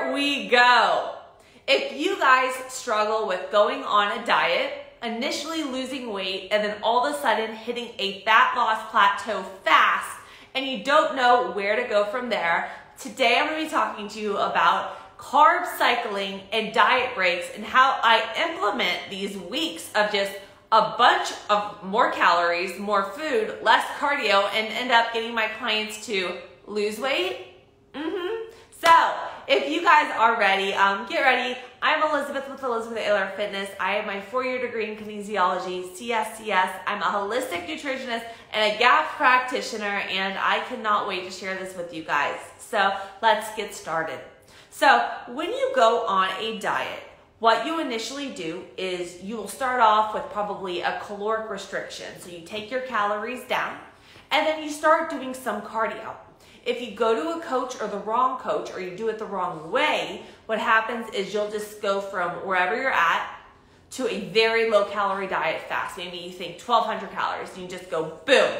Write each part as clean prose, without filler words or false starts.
Here we go. If you guys struggle with going on a diet, initially losing weight, and then all of a sudden hitting a fat loss plateau fast, and you don't know where to go from there, today I'm going to be talking to you about carb cycling and diet breaks and how I implement these weeks of just a bunch of more calories, more food, less cardio, and end up getting my clients to lose weight. So if you guys are ready, get ready. I'm Elizabeth with Elizabeth Ayler Fitness. I have my 4-year degree in kinesiology, CSCS. I'm a holistic nutritionist and a GAP practitioner, and I cannot wait to share this with you guys. So let's get started. So when you go on a diet, what you initially do is you will start off with probably a caloric restriction. So you take your calories down, and then you start doing some cardio. If you go to a coach or the wrong coach, or you do it the wrong way, what happens is you'll just go from wherever you're at to a very low calorie diet fast. Maybe you think 1,200 calories and you just go boom.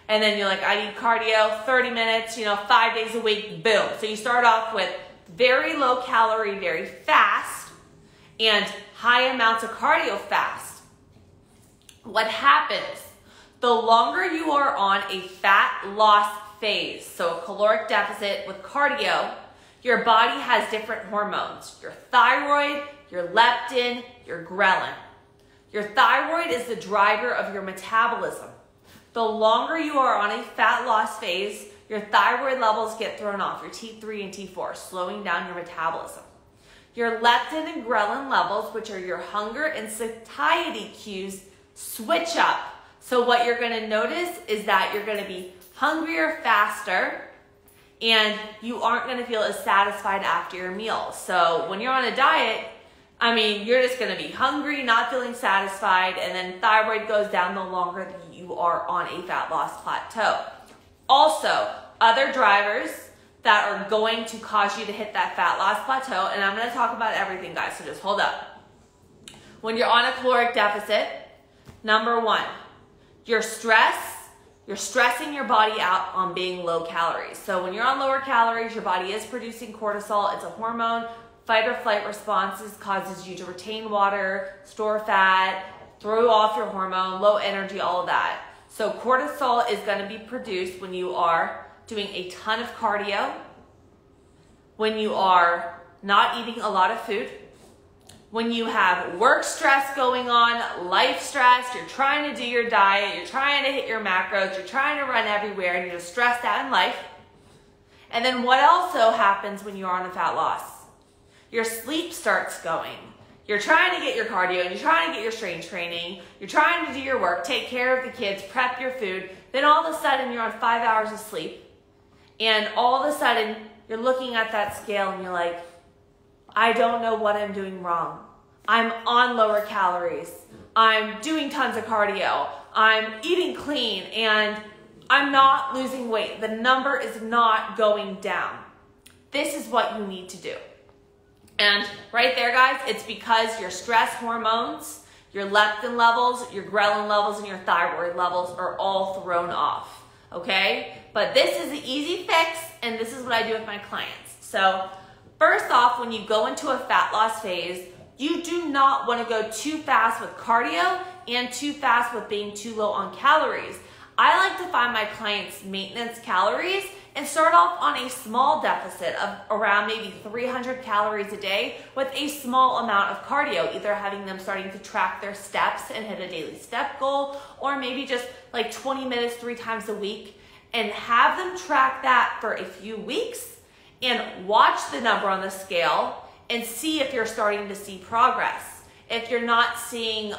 And then you're like, I need cardio, 30 minutes, 5 days a week, boom. So you start off with very low calorie, very fast, and high amounts of cardio fast. What happens? The longer you are on a fat loss phase, so a caloric deficit with cardio, your body has different hormones. Your thyroid, your leptin, your ghrelin. Your thyroid is the driver of your metabolism. The longer you are on a fat loss phase, your thyroid levels get thrown off, your T3 and T4, slowing down your metabolism. Your leptin and ghrelin levels, which are your hunger and satiety cues, switch up. So what you're going to notice is that you're going to be hungrier faster, and you aren't going to feel as satisfied after your meal. So when you're on a diet, you're just going to be hungry, not feeling satisfied, and then thyroid goes down the longer that you are on a fat loss plateau. Also, other drivers that are going to cause you to hit that fat loss plateau, and I'm going to talk about everything, guys, so just hold up. When you're on a caloric deficit, number one, you're stressing your body out on being low calories. So when you're on lower calories, your body is producing cortisol. It's a hormone. Fight or flight responses causes you to retain water, store fat, throw off your hormone, low energy, all of that. So cortisol is going to be produced when you are doing a ton of cardio, when you are not eating a lot of food, when you have work stress going on, life stress, you're trying to do your diet, you're trying to hit your macros, you're trying to run everywhere, and you're just stressed out in life. And then what also happens when you're on a fat loss? Your sleep starts going. You're trying to get your cardio, and you're trying to get your strength training, you're trying to do your work, take care of the kids, prep your food, then all of a sudden you're on 5 hours of sleep, and all of a sudden you're looking at that scale and you're like, I don't know what I'm doing wrong. I'm on lower calories. I'm doing tons of cardio. I'm eating clean, and I'm not losing weight. The number is not going down. This is what you need to do. And right there, guys, it's because your stress hormones, your leptin levels, your ghrelin levels, and your thyroid levels are all thrown off, okay? But this is an easy fix, and this is what I do with my clients. So first off, when you go into a fat loss phase, you do not want to go too fast with cardio and too fast with being too low on calories. I like to find my clients' maintenance calories and start off on a small deficit of around maybe 300 calories a day with a small amount of cardio, either having them starting to track their steps and hit a daily step goal, or maybe just like 20 minutes 3 times a week, and have them track that for a few weeks and watch the number on the scale and see if you're starting to see progress. If you're not seeing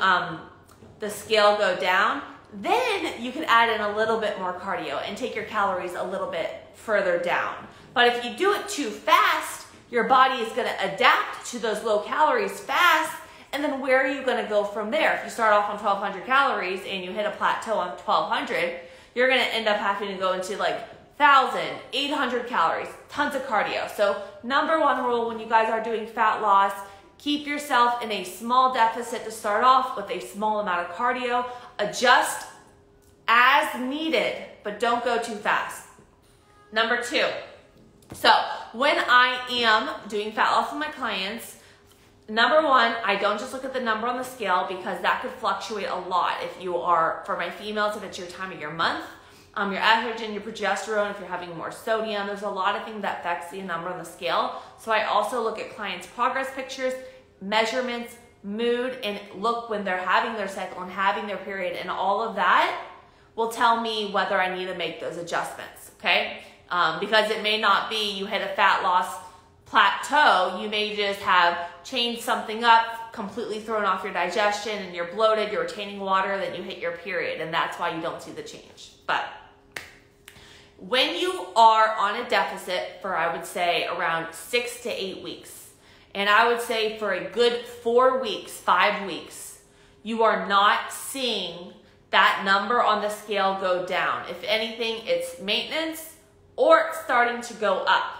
the scale go down, then you can add in a little bit more cardio and take your calories a little bit further down. But if you do it too fast, your body is going to adapt to those low calories fast, and then where are you going to go from there? If you start off on 1,200 calories and you hit a plateau on 1,200, you're going to end up having to go into like 1,000, 800 calories, tons of cardio. So number one rule when you guys are doing fat loss, keep yourself in a small deficit to start off with a small amount of cardio. Adjust as needed, but don't go too fast. Number two, So when I am doing fat loss with my clients, number one, I don't just look at the number on the scale because that could fluctuate a lot. If you are, for my females, if it's your time of your month, your estrogen, your progesterone, if you're having more sodium, there's a lot of things that affects the number on the scale. So I also look at clients' progress pictures, measurements, mood, and look when they're having their cycle and having their period, and all of that will tell me whether I need to make those adjustments, okay? Because it may not be you hit a fat loss plateau, you may just have changed something up, completely thrown off your digestion, and you're bloated, you're retaining water, then you hit your period, and that's why you don't see the change. But when you are on a deficit for, I would say, around 6 to 8 weeks, and I would say for a good 4 weeks, 5 weeks, you are not seeing that number on the scale go down. If anything, it's maintenance or it's starting to go up.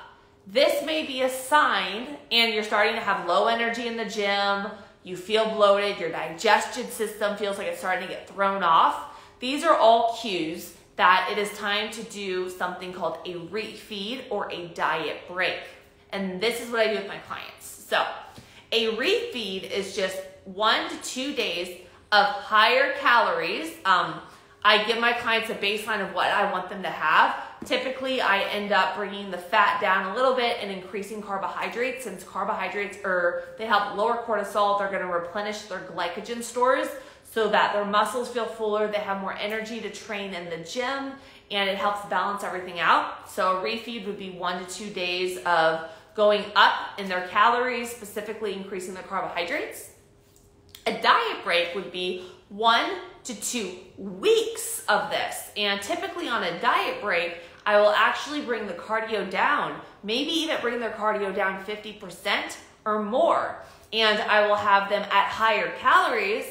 This may be a sign, and you're starting to have low energy in the gym, you feel bloated, your digestion system feels like it's starting to get thrown off. These are all cues that it is time to do something called a refeed or a diet break. And this is what I do with my clients. So a refeed is just 1 to 2 days of higher calories. I give my clients a baseline of what I want them to have. Typically, I end up bringing the fat down a little bit and increasing carbohydrates, since carbohydrates they help lower cortisol. They're going to replenish their glycogen stores so that their muscles feel fuller, they have more energy to train in the gym, and it helps balance everything out. So a refeed would be 1 to 2 days of going up in their calories, specifically increasing their carbohydrates. A diet break would be 1 to 2 weeks of this. And typically on a diet break, I will actually bring the cardio down, maybe even bring their cardio down 50% or more. And I will have them at higher calories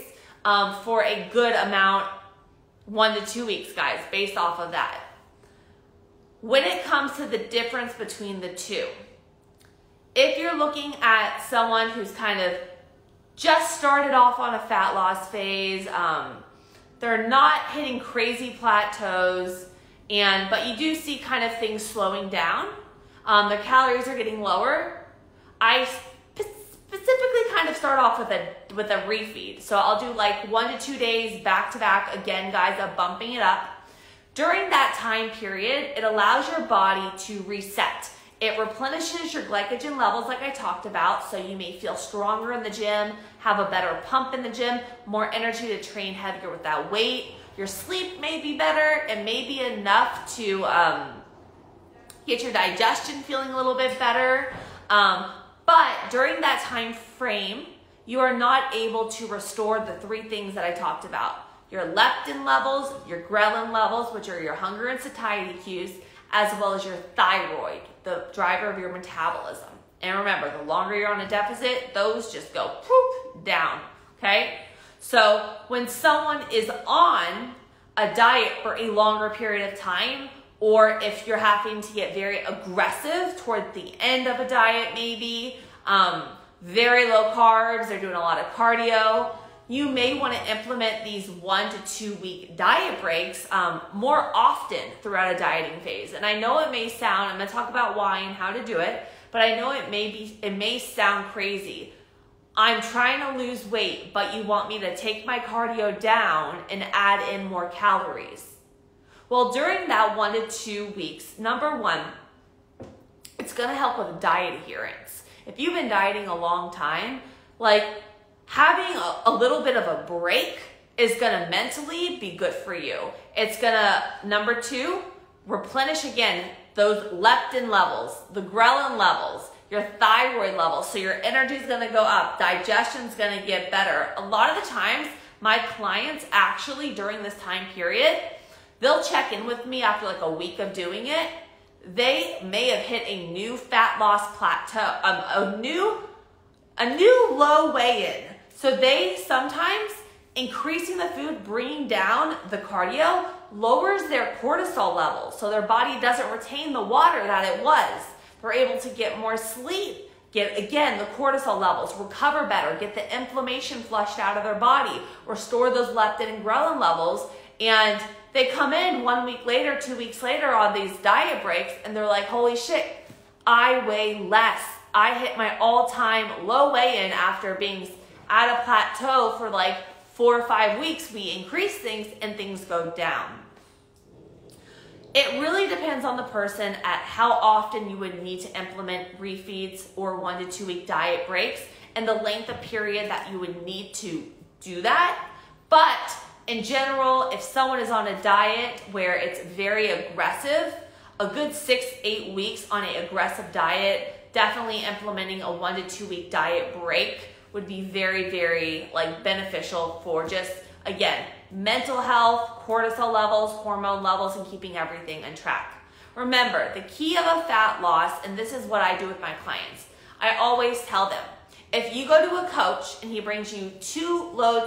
for a good amount, 1 to 2 weeks, guys, based off of that. When it comes to the difference between the two, if you're looking at someone who's kind of just started off on a fat loss phase, they're not hitting crazy plateaus, but you do see kind of things slowing down. Their calories are getting lower. I specifically kind of start off with a refeed. So I'll do like 1 to 2 days back to back. Again, guys, I'm bumping it up. During that time period, it allows your body to reset. It replenishes your glycogen levels like I talked about, so you may feel stronger in the gym, have a better pump in the gym, more energy to train heavier with that weight. Your sleep may be better and may be enough to get your digestion feeling a little bit better. But during that time frame, you are not able to restore the 3 things that I talked about. Your leptin levels, your ghrelin levels, which are your hunger and satiety cues, as well as your thyroid, the driver of your metabolism. And remember, the longer you're on a deficit, those just go poof down, okay? So when someone is on a diet for a longer period of time, or if you're having to get very aggressive toward the end of a diet maybe, very low carbs, they're doing a lot of cardio, you may want to implement these 1 to 2 week diet breaks more often throughout a dieting phase. And I know it may sound, I'm going to talk about why and how to do it, but I know it may sound crazy. I'm trying to lose weight, but you want me to take my cardio down and add in more calories. Well, during that 1 to 2 weeks, number one, it's going to help with diet adherence. If you've been dieting a long time, like having a little bit of a break is going to mentally be good for you. It's going to, number 2, replenish again those leptin levels, the ghrelin levels, your thyroid levels. So your energy is going to go up. Digestion's going to get better. A lot of the times, my clients actually during this time period, they'll check in with me after like a week of doing it. They may have hit a new fat loss plateau, a new low weigh-in. So they sometimes, increasing the food, bringing down the cardio, lowers their cortisol levels. So their body doesn't retain the water that it was. They're able to get more sleep, get, again, the cortisol levels, recover better, get the inflammation flushed out of their body, restore those leptin and ghrelin levels, and they come in 1 week later, 2 weeks later on these diet breaks, and they're like, holy shit, I weigh less. I hit my all-time low weigh-in after being at a plateau for like 4 or 5 weeks. We increase things and things go down. It really depends on the person at how often you would need to implement refeeds or 1 to 2 week diet breaks and the length of period that you would need to do that. But in general, if someone is on a diet where it's very aggressive, a good 6-8 weeks on an aggressive diet, definitely implementing a 1 to 2 week diet break would be very, very beneficial for just, again, mental health, cortisol levels, hormone levels, and keeping everything on track. Remember, the key of a fat loss, and this is what I do with my clients, I always tell them, if you go to a coach and he brings you too low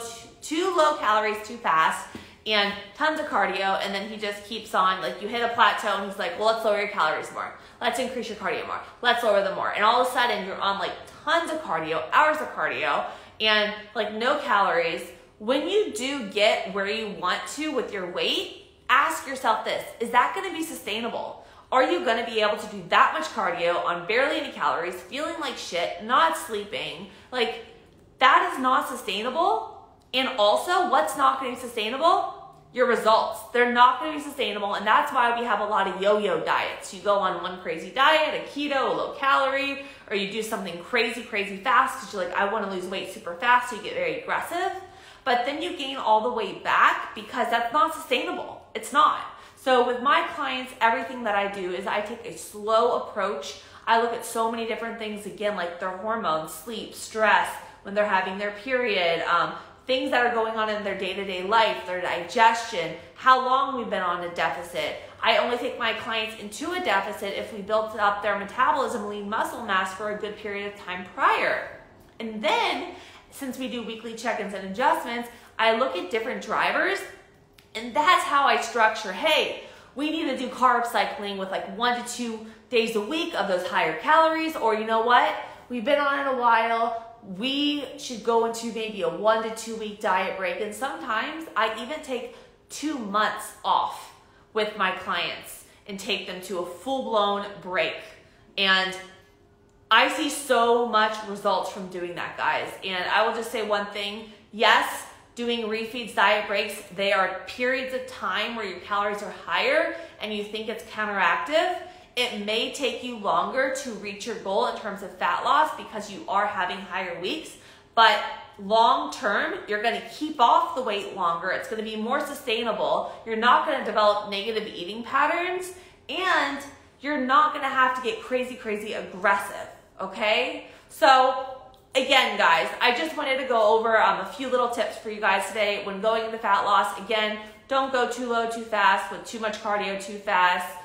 calories too fast and tons of cardio, and then he just keeps on, you hit a plateau and he's like, well, let's lower your calories more. Let's increase your cardio more. Let's lower them more. And all of a sudden you're on tons of cardio, hours of cardio, and no calories. When you do get where you want to with your weight, ask yourself this, is that gonna be sustainable? Are you gonna be able to do that much cardio on barely any calories, feeling like shit, not sleeping? That is not sustainable. And also, what's not gonna be sustainable? Your results. They're not gonna be sustainable, and that's why we have a lot of yo-yo diets. You go on one crazy diet, a keto, a low calorie, or you do something crazy, crazy fast because you're like, I wanna lose weight super fast, so you get very aggressive. But then you gain all the weight back because that's not sustainable. It's not. So with my clients, everything that I do is I take a slow approach. I look at so many different things, again, like their hormones, sleep, stress, when they're having their period, things that are going on in their day-to-day life, their digestion, how long we've been on a deficit. I only take my clients into a deficit if we built up their metabolism, lean muscle mass for a good period of time prior. And then, since we do weekly check-ins and adjustments, I look at different drivers, and that's how I structure, hey, we need to do carb cycling with 1 to 2 days a week of those higher calories, or you know what, we've been on it a while, we should go into maybe a 1 to 2 week diet break. And sometimes I even take 2 months off with my clients and take them to a full-blown break. And I see so much results from doing that, guys. And I will just say one thing, yes, doing refeeds, diet breaks, they are periods of time where your calories are higher and you think it's counteractive. It may take you longer to reach your goal in terms of fat loss because you are having higher weeks, but long term, you're gonna keep off the weight longer. It's gonna be more sustainable. You're not gonna develop negative eating patterns, and you're not gonna have to get crazy, crazy aggressive, okay? So again, guys, I just wanted to go over a few little tips for you guys today when going into fat loss. Again, don't go too low too fast with too much cardio too fast.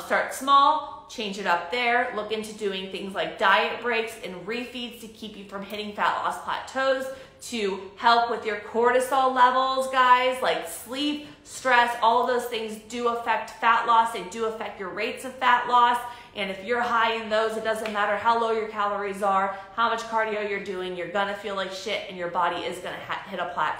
Start small, change it up there. Look into doing things like diet breaks and refeeds to keep you from hitting fat loss plateaus, to help with your cortisol levels, guys, like sleep, stress, all of those things do affect fat loss. They do affect your rates of fat loss. And if you're high in those, it doesn't matter how low your calories are, how much cardio you're doing, you're gonna feel like shit and your body is gonna hit a plateau.